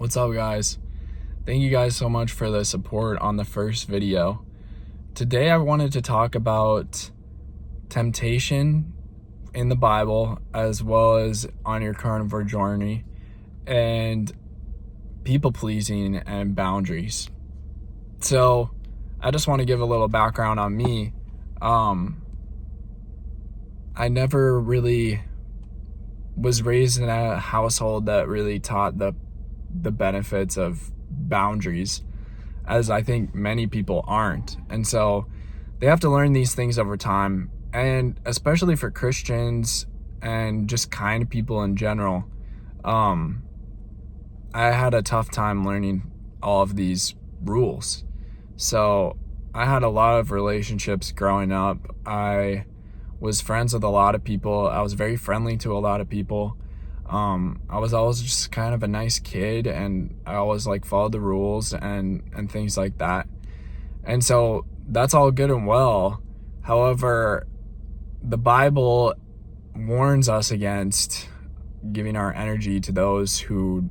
What's up, guys? Thank you guys so much for the support on the first video. Today I wanted to talk about temptation in the Bible as well as on your carnivore journey, and people pleasing and boundaries. So I just want to give a little background on me. I never really was raised in a household that really taught the benefits of boundaries, as I think many people aren't. And so they have to learn these things over time, and especially for Christians and just kind people in general. I had a tough time learning all of these rules. So I had a lot of relationships growing up. I was friends with a lot of people. I was very friendly to a lot of people. I was always just kind of a nice kid, and I always followed the rules and things like that. And so that's all good and well. However, the Bible warns us against giving our energy to those who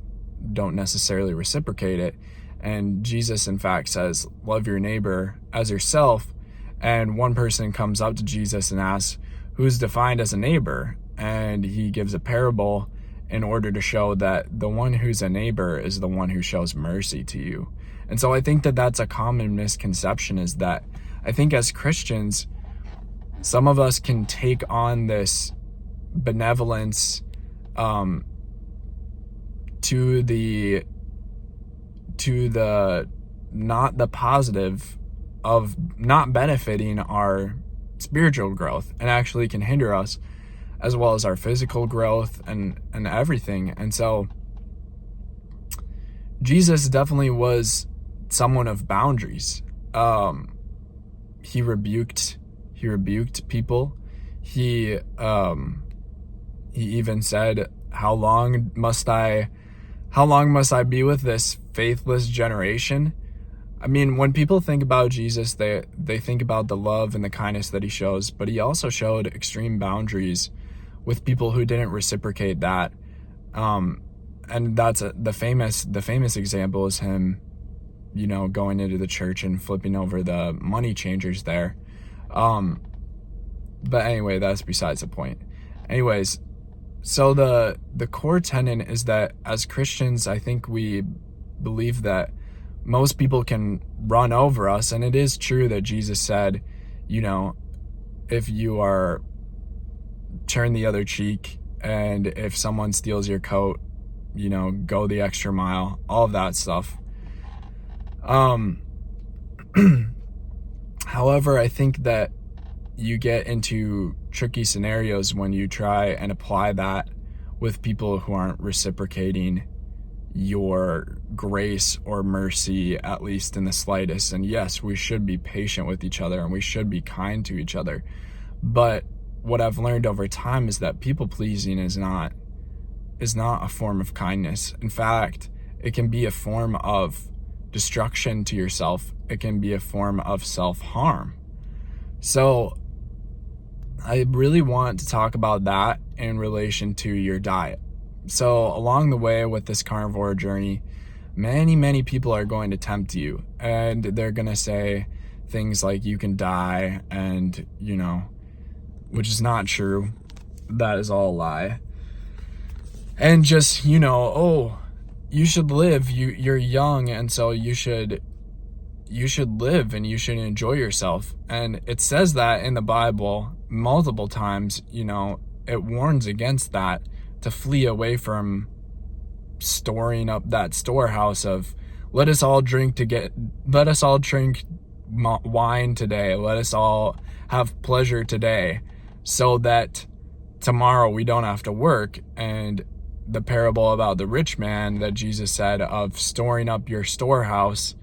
don't necessarily reciprocate it. And Jesus, in fact, says, love your neighbor as yourself. And one person comes up to Jesus and asks, who's defined as a neighbor? And he gives a parable in order to show that the one who's a neighbor is the one who shows mercy to you. And so I think that that's a common misconception, is that I think as Christians, some of us can take on this benevolence to the not the positive of not benefiting our spiritual growth, and actually can hinder us as well as our physical growth and everything. And so Jesus definitely was someone of boundaries. He rebuked people. He even said, how long must I be with this faithless generation? I mean, when people think about Jesus, they think about the love and the kindness that he shows, but he also showed extreme boundaries with people who didn't reciprocate that. And that's the famous example is him, going into the church and flipping over the money changers there. But anyway, that's besides the point. Anyways, so the core tenet is that as Christians, I think we believe that most people can run over us. And it is true that Jesus said, if you are turn the other cheek, and if someone steals your coat, go the extra mile, all of that stuff. However, I think that you get into tricky scenarios when you try and apply that with people who aren't reciprocating your grace or mercy, at least in the slightest. And yes, we should be patient with each other and we should be kind to each other. But what I've learned over time is that people pleasing is not a form of kindness. In fact, it can be a form of destruction to yourself. It can be a form of self-harm. So I really want to talk about that in relation to your diet. So along the way with this carnivore journey, many people are going to tempt you, and they're going to say things like you can die, and which is not true. That is all a lie. And just, oh, you should live. You're young, and so you should live and you should enjoy yourself. And it says that in the Bible multiple times. It warns against that, to flee away from storing up that storehouse of let us all drink wine today. Let us all have pleasure today, so that tomorrow we don't have to work. And the parable about the rich man that Jesus said of storing up your storehouse,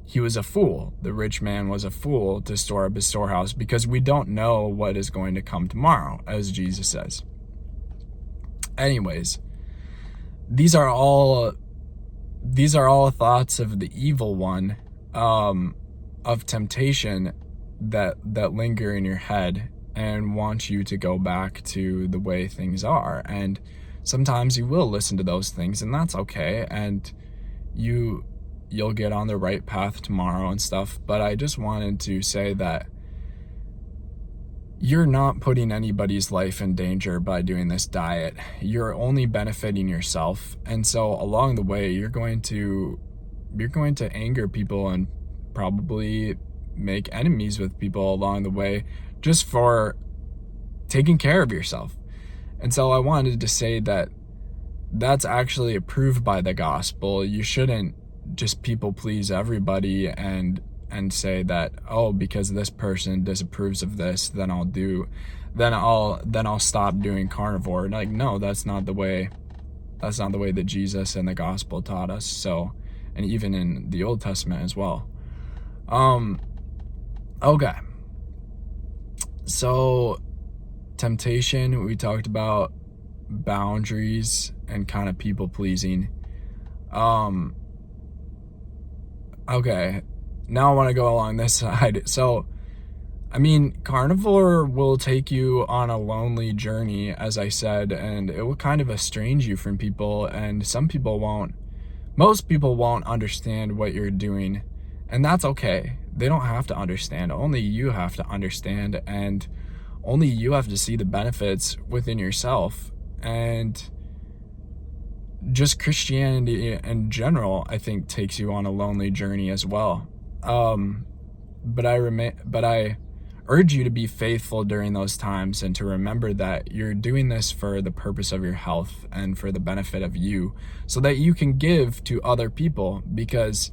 he was a fool. The rich man was a fool to store up his storehouse, because we don't know what is going to come tomorrow, as Jesus says. Anyways, these are all thoughts of the evil one, of temptation that linger in your head and want you to go back to the way things are. And sometimes you will listen to those things, and that's okay. And you'll get on the right path tomorrow and stuff. But I just wanted to say that you're not putting anybody's life in danger by doing this diet. You're only benefiting yourself. And so along the way, you're going to anger people and probably make enemies with people along the way just for taking care of yourself. And so I wanted to say that that's actually approved by the gospel. You shouldn't just people please everybody and say that, oh, because this person disapproves of this, then I'll stop doing carnivore. Like, no, that's not the way that Jesus and the gospel taught us. So, and even in the Old Testament as well. Okay. So temptation, we talked about boundaries and kind of people pleasing. Okay. Now I want to go along this side. So, I mean, carnivore will take you on a lonely journey, as I said, and it will kind of estrange you from people, and most people won't understand what you're doing, and that's okay. They don't have to understand. Only you have to understand, and only you have to see the benefits within yourself. And just Christianity in general, I think, takes you on a lonely journey as well. But I urge you to be faithful during those times and to remember that you're doing this for the purpose of your health and for the benefit of you, so that you can give to other people. Because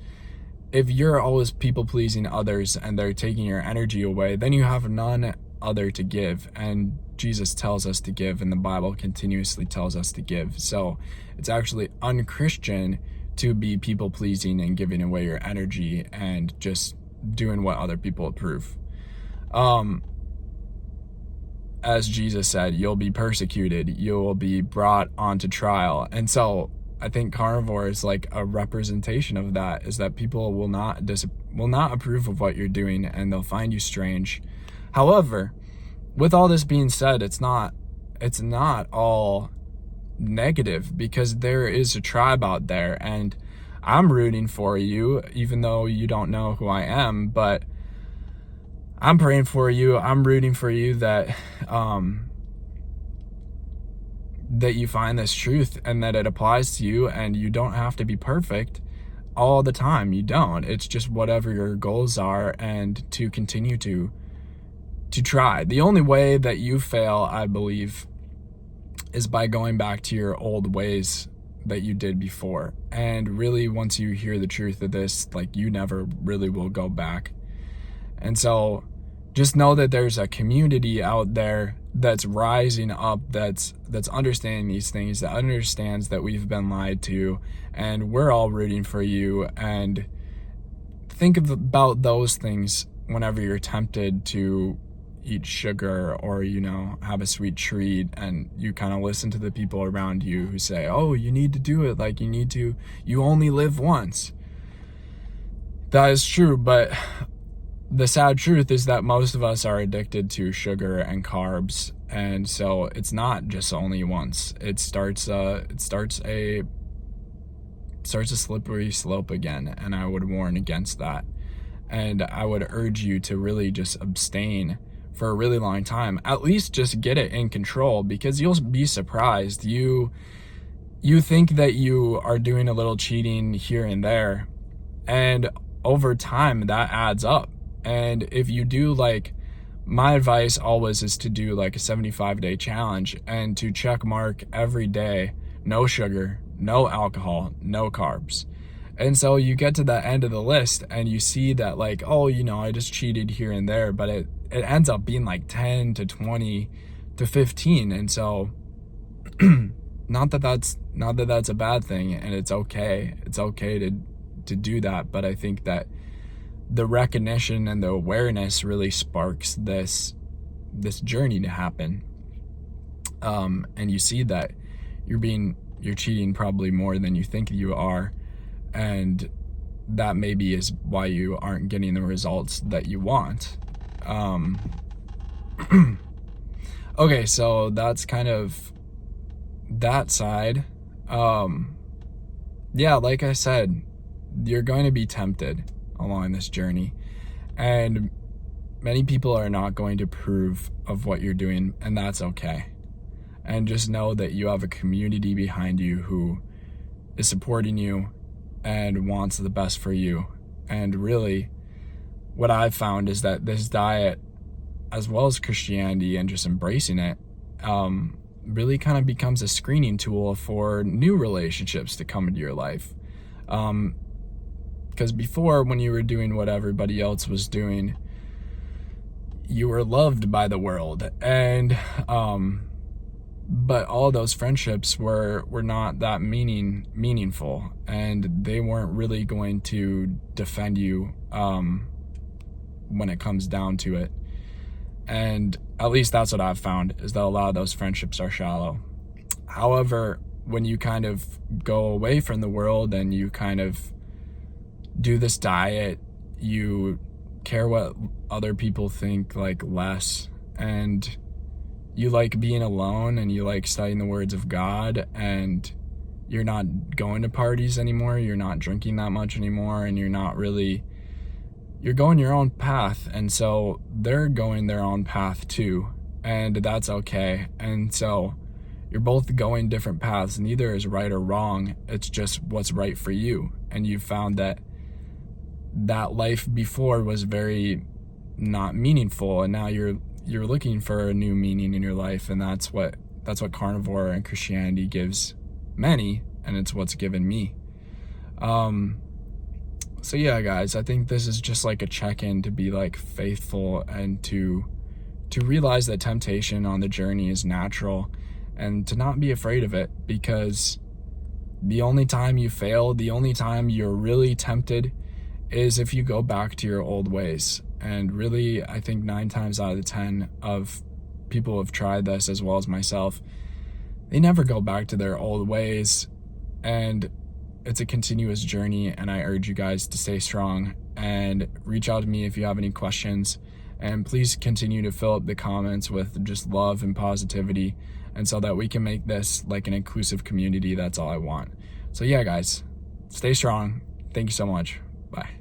if you're always people pleasing others and they're taking your energy away, then you have none other to give. And Jesus tells us to give, and the Bible continuously tells us to give. So it's actually unchristian to be people pleasing and giving away your energy and just doing what other people approve. As Jesus said, you'll be persecuted, you'll be brought onto trial. And so I think carnivore is like a representation of that, is that people will not approve of what you're doing, and they'll find you strange. However, with all this being said, it's not all negative, because there is a tribe out there, and I'm rooting for you, even though you don't know who I am. But I'm praying for you. I'm rooting for you that that you find this truth and that it applies to you, and you don't have to be perfect all the time. You don't. It's just whatever your goals are, and to continue to try. The only way that you fail, I believe, is by going back to your old ways that you did before. And really, once you hear the truth of this, like, you never really will go back. And so just know that there's a community out there that's rising up, that's understanding these things, that understands that we've been lied to, and we're all rooting for you. And think about those things whenever you're tempted to eat sugar or, have a sweet treat, and you kind of listen to the people around you who say, oh, you need to do it, like, you only live once. That is true, but the sad truth is that most of us are addicted to sugar and carbs, and so it's not just only once. It starts a slippery slope again, and I would warn against that. And I would urge you to really just abstain for a really long time. At least just get it in control, because you'll be surprised. You think that you are doing a little cheating here and there, and over time that adds up. And if you do, like, my advice always is to do like a 75-day challenge and to check mark every day, no sugar, no alcohol, no carbs. And so you get to the end of the list and you see that, like, oh, I just cheated here and there, but it ends up being like 10 to 20 to 15. And so not that that's a bad thing, and it's okay to do that. But I think that the recognition and the awareness really sparks this journey to happen. And you see that you're cheating probably more than you think you are, and that maybe is why you aren't getting the results that you want. Okay, so that's kind of that side. Yeah, like I said, you're going to be tempted along this journey, and many people are not going to approve of what you're doing, and that's okay. And just know that you have a community behind you who is supporting you and wants the best for you. And really, what I've found is that this diet, as well as Christianity and just embracing it, really kind of becomes a screening tool for new relationships to come into your life. Because before, when you were doing what everybody else was doing, you were loved by the world, and but all those friendships were not that meaningful, and they weren't really going to defend you when it comes down to it. And at least that's what I've found, is that a lot of those friendships are shallow. However, when you kind of go away from the world and you kind of do this diet, you care what other people think like less, and you like being alone, and you like studying the words of God, and you're not going to parties anymore, you're not drinking that much anymore, and you're going your own path. And so they're going their own path too, and that's okay. And so you're both going different paths. Neither is right or wrong, it's just what's right for you. And you found that life before was very not meaningful, and now you're looking for a new meaning in your life, and that's what carnivore and Christianity gives many, and it's what's given me. So yeah, guys, I think this is just like a check-in to be like faithful, and to realize that temptation on the journey is natural, and to not be afraid of it, because the only time you fail, the only time you're really tempted, is if you go back to your old ways. And really, I think 9 times out of 10 of people who have tried this, as well as myself, they never go back to their old ways. And it's a continuous journey, and I urge you guys to stay strong and reach out to me if you have any questions. And please continue to fill up the comments with just love and positivity, and so that we can make this like an inclusive community. That's all I want. So yeah, guys, stay strong. Thank you so much. Bye.